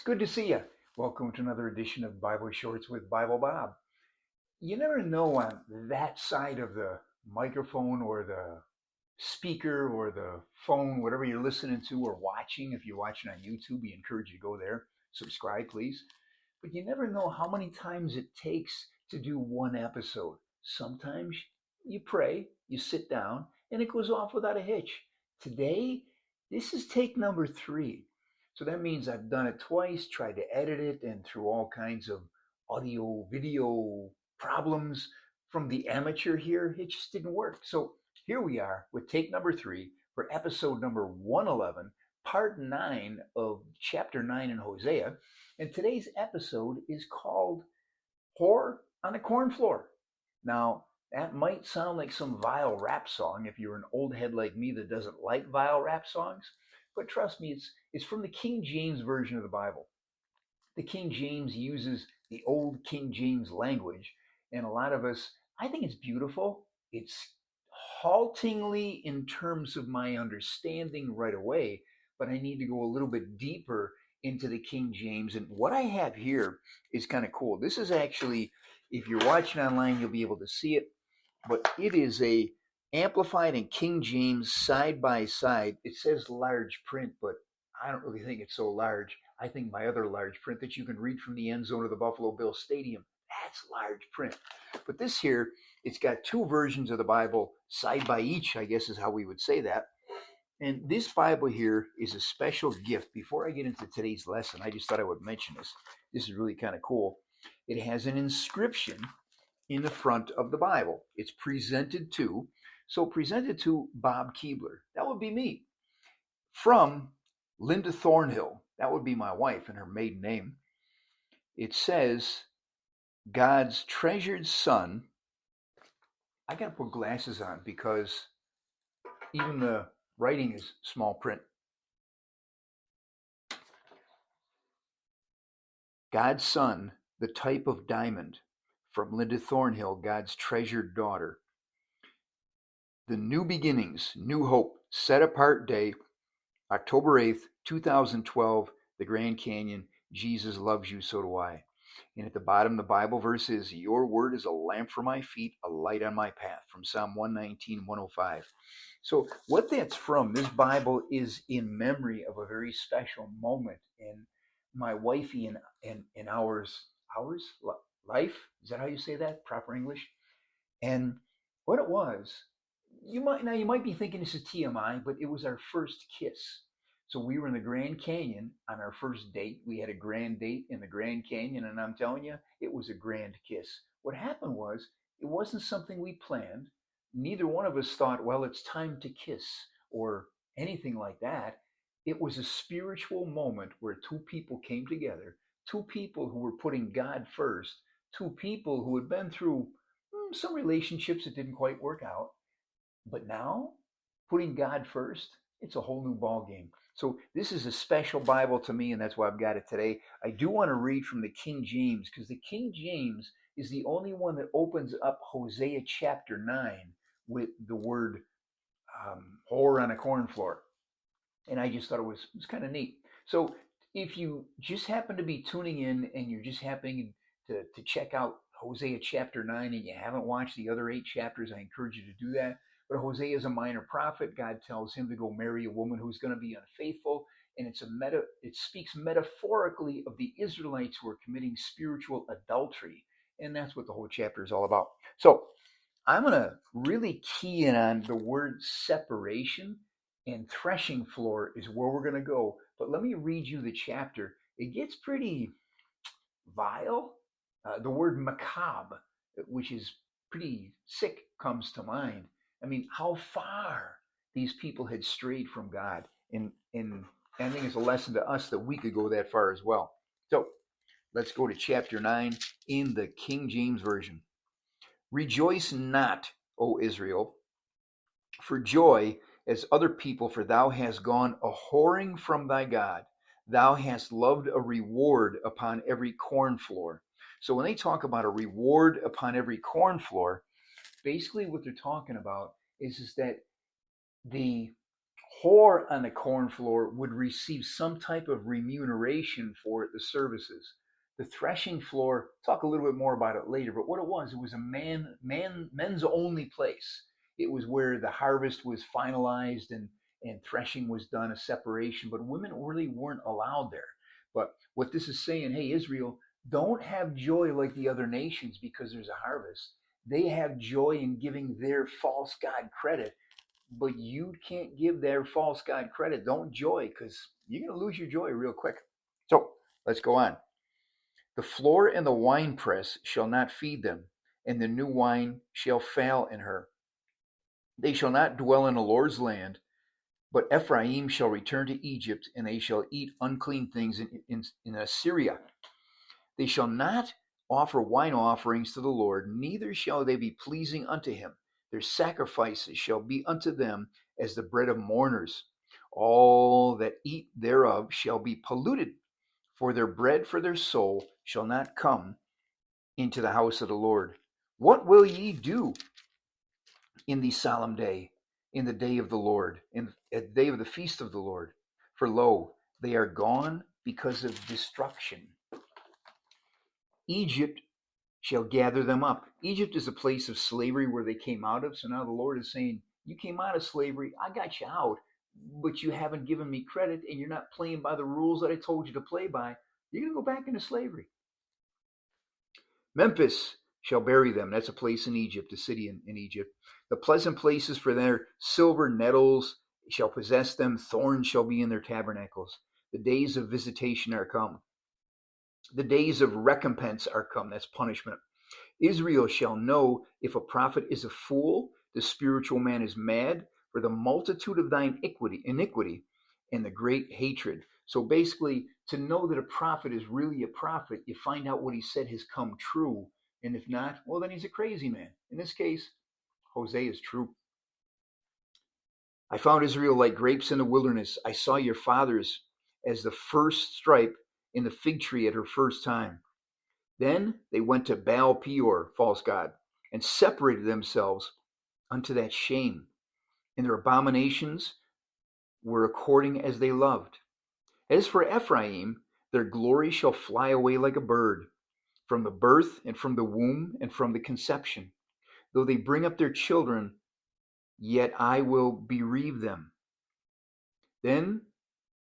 good to see you. Welcome to another edition of Bible Shorts with Biblebob. You never know on that side of the microphone or the speaker or the phone, whatever you're listening to or watching. If you're watching on YouTube, we encourage you to go there. Subscribe, please. But you never know how many times it takes to do one episode. Sometimes you pray, you sit down, and it goes off without a hitch. Today, this is take number 3. So that means I've done it twice, tried to edit it, and through all kinds of audio, video problems from the amateur here, it just didn't work. So here we are with take number 3 for episode number 111, part 9 of chapter 9 in Hosea. And today's episode is called Whore on a Corn Floor. Now, that might sound like some vile rap song if you're an old head like me that doesn't like vile rap songs. But trust me, it's from the King James Version of the Bible. The King James uses the old King James language, and a lot of us, I think it's beautiful. It's haltingly in terms of my understanding right away, but I need to go a little bit deeper into the King James. And what I have here is kind of cool. This is actually, if you're watching online, you'll be able to see it, but it is a Amplified and King James side by side. It says large print, but I don't really think it's so large. I think my other large print that you can read from the end zone of the Buffalo Bills Stadium, that's large print. But this here, it's got 2 versions of the Bible side by each, I guess is how we would say that. And this Bible here is a special gift. Before I get into today's lesson, I just thought I would mention this. This is really kind of cool. It has an inscription in the front of the Bible. It's presented to Bob Keebler. That would be me. From Linda Thornhill. That would be my wife and her maiden name. It says, God's treasured son. I got to put glasses on because even the writing is small print. God's son, the type of diamond. From Linda Thornhill, God's treasured daughter. The new beginnings, new hope, set apart day, October 8th, 2012, the Grand Canyon. Jesus loves you, so do I. And at the bottom, the Bible verse is, Your word is a lamp for my feet, a light on my path, from Psalm 119, 105. So what that's from, this Bible is in memory of a very special moment in my wifey and ours life. Is that how you say that? Proper English? And what it was, you might be thinking this is TMI, but it was our first kiss. So we were in the Grand Canyon on our first date. We had a grand date in the Grand Canyon, and I'm telling you, it was a grand kiss. What happened was, it wasn't something we planned. Neither one of us thought, well, it's time to kiss or anything like that. It was a spiritual moment where 2 people came together, 2 people who were putting God first, 2 people who had been through some relationships that didn't quite work out. But now, putting God first, it's a whole new ball game. So this is a special Bible to me, and that's why I've got it today. I do want to read from the King James, because the King James is the only one that opens up Hosea chapter 9 with the word whore on a corn floor. And I just thought it was kind of neat. So if you just happen to be tuning in and you're just happening to check out Hosea chapter 9 and you haven't watched the other 8 chapters, I encourage you to do that. But Hosea is a minor prophet. God tells him to go marry a woman who's going to be unfaithful. And it speaks metaphorically of the Israelites who are committing spiritual adultery. And that's what the whole chapter is all about. So I'm going to really key in on the word separation, and threshing floor is where we're going to go. But let me read you the chapter. It gets pretty vile. The word macabre, which is pretty sick, comes to mind. I mean, how far these people had strayed from God. And I think it's a lesson to us that we could go that far as well. So let's go to chapter 9 in the King James Version. Rejoice not, O Israel, for joy as other people, for thou hast gone a whoring from thy God. Thou hast loved a reward upon every corn floor. So when they talk about a reward upon every corn floor, basically what they're talking about is that the whore on the corn floor would receive some type of remuneration for the services. The threshing floor, talk a little bit more about it later, but what it was a men's only place. It was where the harvest was finalized and threshing was done, a separation, but women really weren't allowed there. But what this is saying, hey, Israel, don't have joy like the other nations because there's a harvest. They have joy in giving their false God credit, but you can't give their false God credit. Don't joy, because you're going to lose your joy real quick. So let's go on. The floor and the winepress shall not feed them, and the new wine shall fail in her. They shall not dwell in the Lord's land, but Ephraim shall return to Egypt, and they shall eat unclean things in Assyria. They shall not offer wine offerings to the Lord, neither shall they be pleasing unto him. Their sacrifices shall be unto them as the bread of mourners. All that eat thereof shall be polluted, for their bread for their soul shall not come into the house of the Lord. What will ye do in the solemn day, in the day of the Lord, in the day of the feast of the Lord? For lo, they are gone because of destruction. Egypt shall gather them up. Egypt is a place of slavery where they came out of. So now the Lord is saying, you came out of slavery, I got you out, but you haven't given me credit and you're not playing by the rules that I told you to play by. You're going to go back into slavery. Memphis shall bury them. That's a place in Egypt, a city in Egypt. The pleasant places for their silver nettles shall possess them. Thorns shall be in their tabernacles. The days of visitation are come. The days of recompense are come. That's punishment. Israel shall know if a prophet is a fool, the spiritual man is mad, for the multitude of thine iniquity and the great hatred. So basically, to know that a prophet is really a prophet, you find out what he said has come true. And if not, well, then he's a crazy man. In this case, Hosea is true. I found Israel like grapes in the wilderness. I saw your fathers as the first stripe in the fig tree at her first time. Then they went to Baal Peor, false god, and separated themselves unto that shame. And their abominations were according as they loved. As for Ephraim, their glory shall fly away like a bird, from the birth and from the womb and from the conception. Though they bring up their children, yet I will bereave them. Then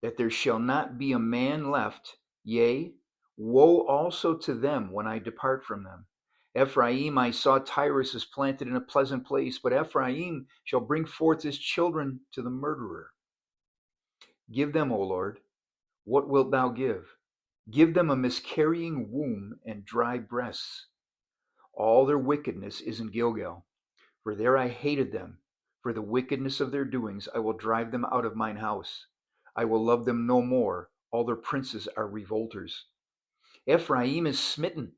that there shall not be a man left, yea, woe also to them when I depart from them. Ephraim, I saw Tyrus is planted in a pleasant place, but Ephraim shall bring forth his children to the murderer. Give them, O Lord, what wilt thou give? Give them a miscarrying womb and dry breasts. All their wickedness is in Gilgal, for there I hated them. For the wickedness of their doings I will drive them out of mine house. I will love them no more. All their princes are revolters. Ephraim is smitten.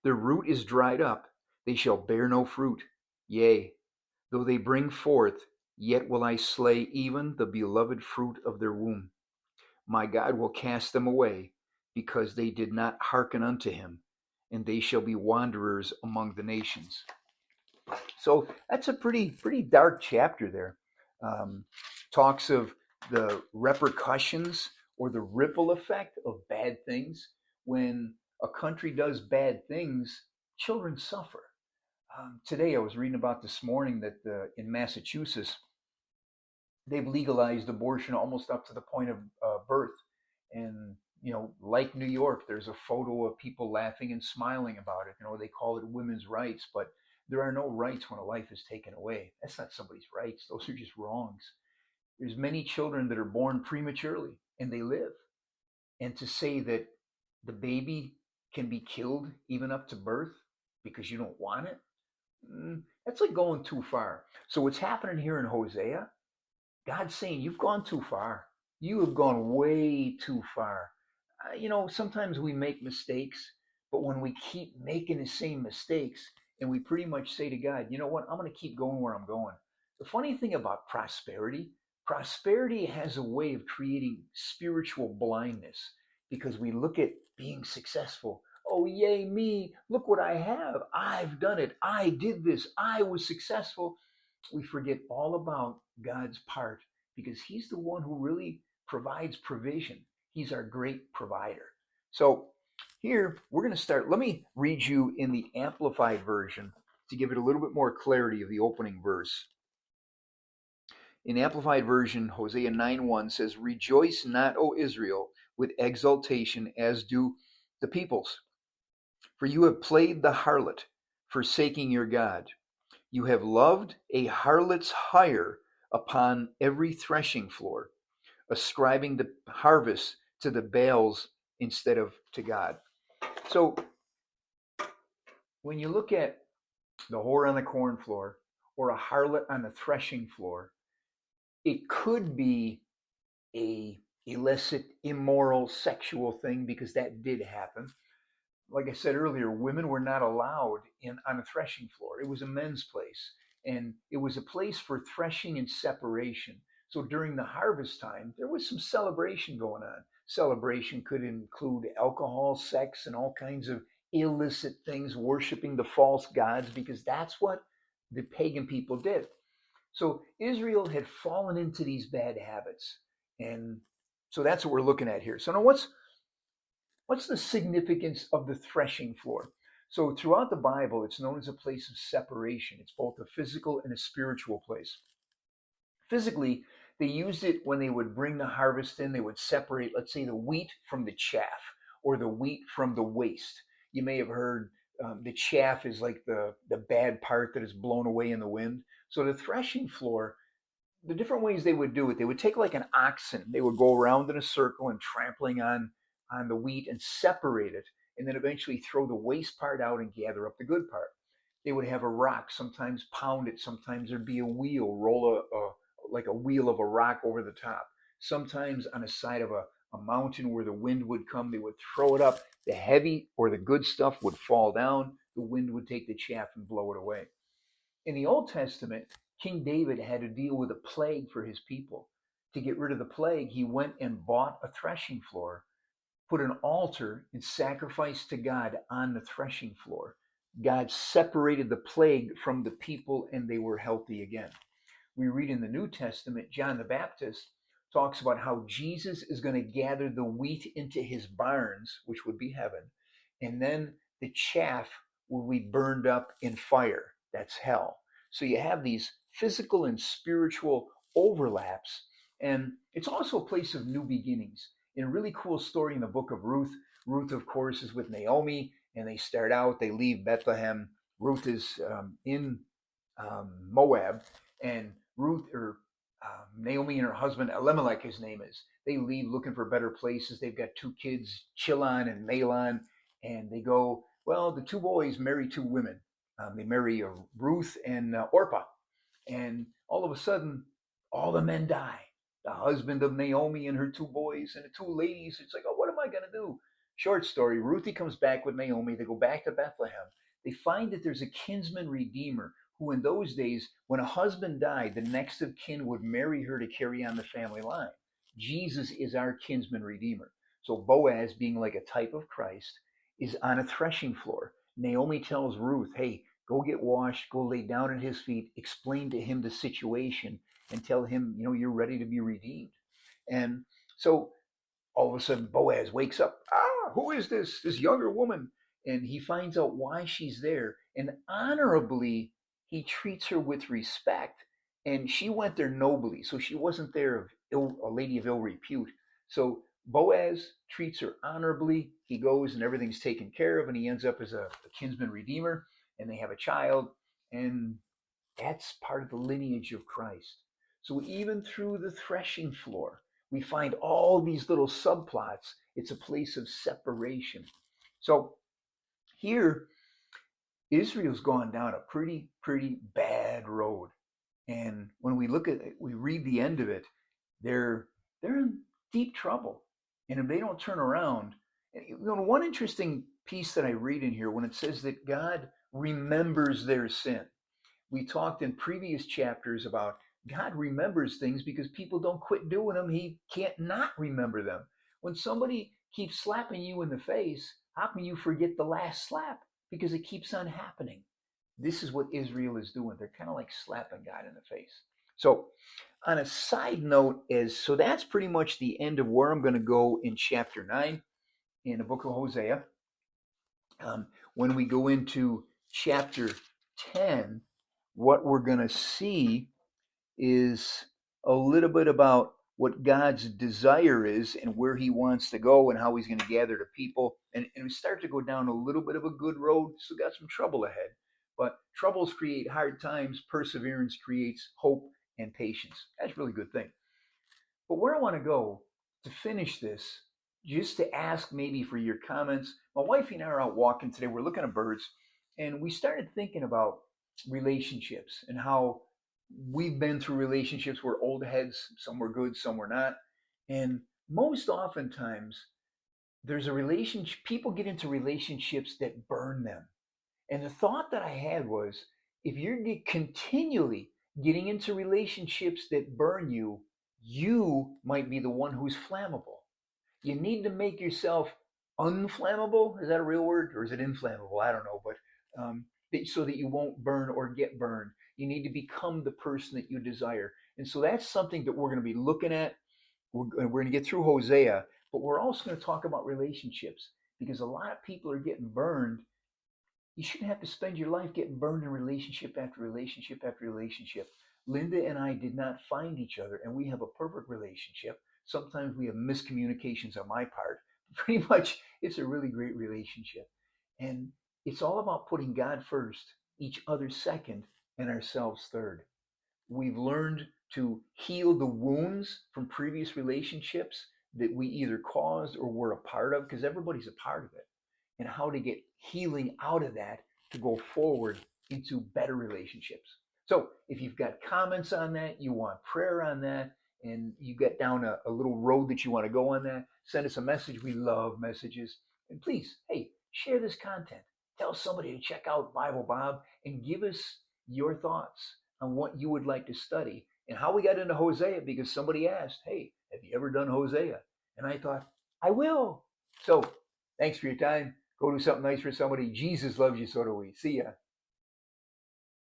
Their root is dried up. They shall bear no fruit. Yea, though they bring forth, yet will I slay even the beloved fruit of their womb. My God will cast them away, because they did not hearken unto him, and they shall be wanderers among the nations. So that's a pretty dark chapter there. Talks of the repercussions or the ripple effect of bad things. When a country does bad things, children suffer. Today I was reading about this morning that in Massachusetts, they've legalized abortion almost up to the point of birth. And, like New York, there's a photo of people laughing and smiling about it. They call it women's rights, but there are no rights when a life is taken away. That's not somebody's rights. Those are just wrongs. There's many children that are born prematurely and they live. And to say that the baby can be killed even up to birth because you don't want it, that's like going too far. So what's happening here in Hosea, God's saying, you've gone too far. You have gone way too far. Sometimes we make mistakes, but when we keep making the same mistakes and we pretty much say to God, you know what, I'm going to keep going where I'm going. The funny thing about prosperity has a way of creating spiritual blindness because we look at being successful. Oh, yay, me. Look what I have. I've done it. I did this. I was successful. We forget all about God's part because he's the one who really provides provision. He's our great provider. So here we're going to start. Let me read you in the Amplified Version to give it a little bit more clarity of the opening verse. In Amplified Version, Hosea 9:1 says, "Rejoice not, O Israel, with exultation as do the peoples. For you have played the harlot, forsaking your God. You have loved a harlot's hire upon every threshing floor, ascribing the harvest to the Baals instead of to God." So when you look at the whore on the corn floor or a harlot on the threshing floor, it could be a illicit, immoral, sexual thing, because that did happen. Like I said earlier, women were not allowed in on a threshing floor. It was a men's place, and it was a place for threshing and separation. So during the harvest time, there was some celebration going on. Celebration could include alcohol, sex, and all kinds of illicit things, worshiping the false gods, because that's what the pagan people did. So Israel had fallen into these bad habits. And so that's what we're looking at here. So now what's the significance of the threshing floor? So throughout the Bible, it's known as a place of separation. It's both a physical and a spiritual place. Physically, they used it when they would bring the harvest in. They would separate, let's say, the wheat from the chaff, or the wheat from the waste. You may have heard the chaff is like the bad part that is blown away in the wind. So the threshing floor, the different ways they would do it, they would take like an oxen. They would go around in a circle and trampling on the wheat and separate it, and then eventually throw the waste part out and gather up the good part. They would have a rock, sometimes pound it, sometimes there'd be a wheel, roll like a wheel of a rock over the top. Sometimes on the side of a mountain where the wind would come, they would throw it up. The heavy or the good stuff would fall down. The wind would take the chaff and blow it away. In the Old Testament, King David had to deal with a plague for his people. To get rid of the plague, he went and bought a threshing floor, put an altar, and sacrificed to God on the threshing floor. God separated the plague from the people, and they were healthy again. We read in the New Testament, John the Baptist talks about how Jesus is going to gather the wheat into his barns, which would be heaven, and then the chaff will be burned up in fire. That's hell. So you have these physical and spiritual overlaps, and it's also a place of new beginnings. In a really cool story in the book of Ruth, Ruth, of course, is with Naomi, and they start out, they leave Bethlehem. Ruth is in Moab, and Naomi and her husband Elimelech, his name is, they leave looking for better places. They've got two kids, Chilon and Mahlon, and they go. Well, the two boys marry two women. They marry Ruth and Orpah, and all of a sudden, all the men die. The husband of Naomi and her two boys and the two ladies. It's like, oh, what am I going to do? Short story, Ruthie comes back with Naomi. They go back to Bethlehem. They find that there's a kinsman redeemer who, in those days, when a husband died, the next of kin would marry her to carry on the family line. Jesus is our kinsman redeemer. So Boaz, being like a type of Christ, is on a threshing floor. Naomi tells Ruth, hey, go get washed, go lay down at his feet, explain to him the situation, and tell him, you're ready to be redeemed. And so all of a sudden, Boaz wakes up. Who is this younger woman? And he finds out why she's there. And honorably, he treats her with respect. And she went there nobly. So she wasn't there a lady of ill repute. So Boaz treats her honorably. He goes and everything's taken care of. And he ends up as a kinsman redeemer. And they have a child. And that's part of the lineage of Christ. So even through the threshing floor, we find all these little subplots. It's a place of separation. So here, Israel's gone down a pretty bad road. And when we look at it, we read the end of it, they're in deep trouble. And if they don't turn around, one interesting piece that I read in here, when it says that God remembers their sin. We talked in previous chapters about God remembers things because people don't quit doing them. He can't not remember them. When somebody keeps slapping you in the face, how can you forget the last slap? Because it keeps on happening. This is what Israel is doing. They're kind of like slapping God in the face. So on a side note, so that's pretty much the end of where I'm going to go in chapter 9 in the book of Hosea. When we go into chapter 10, what we're going to see is a little bit about what God's desire is and where he wants to go and how he's going to gather the people. And we start to go down a little bit of a good road. So got some trouble ahead. But troubles create hard times. Perseverance creates hope and patience. That's a really good thing. But where I want to go to finish this, just to ask maybe for your comments. My wife and I are out walking today. We're looking at birds, and we started thinking about relationships and how we've been through relationships where old heads, some were good, some were not. And most oftentimes, there's a relationship, people get into relationships that burn them. And the thought that I had was if you're continually getting into relationships that burn you, you might be the one who's flammable. You need to make yourself unflammable. Is that a real word or is it inflammable? I don't know, but so that you won't burn or get burned. You need to become the person that you desire. And so that's something that we're going to be looking at. We're going to get through Hosea, but we're also going to talk about relationships because a lot of people are getting burned. You shouldn't have to spend your life getting burned in relationship after relationship after relationship. Linda and I did not find each other, and we have a perfect relationship. Sometimes we have miscommunications on my part. Pretty much, it's a really great relationship. And it's all about putting God first, each other second, and ourselves third. We've learned to heal the wounds from previous relationships that we either caused or were a part of, because everybody's a part of it, and how to get healing out of that to go forward into better relationships. So if you've got comments on that, you want prayer on that, and you get down a little road that you want to go on that, send us a message. We love messages. And please, hey, share this content. Tell somebody to check out Biblebob and give us your thoughts on what you would like to study and how we got into Hosea because somebody asked, hey, have you ever done Hosea? And I thought, I will. So thanks for your time. Go do something nice for somebody. Jesus loves you, so do we. See ya.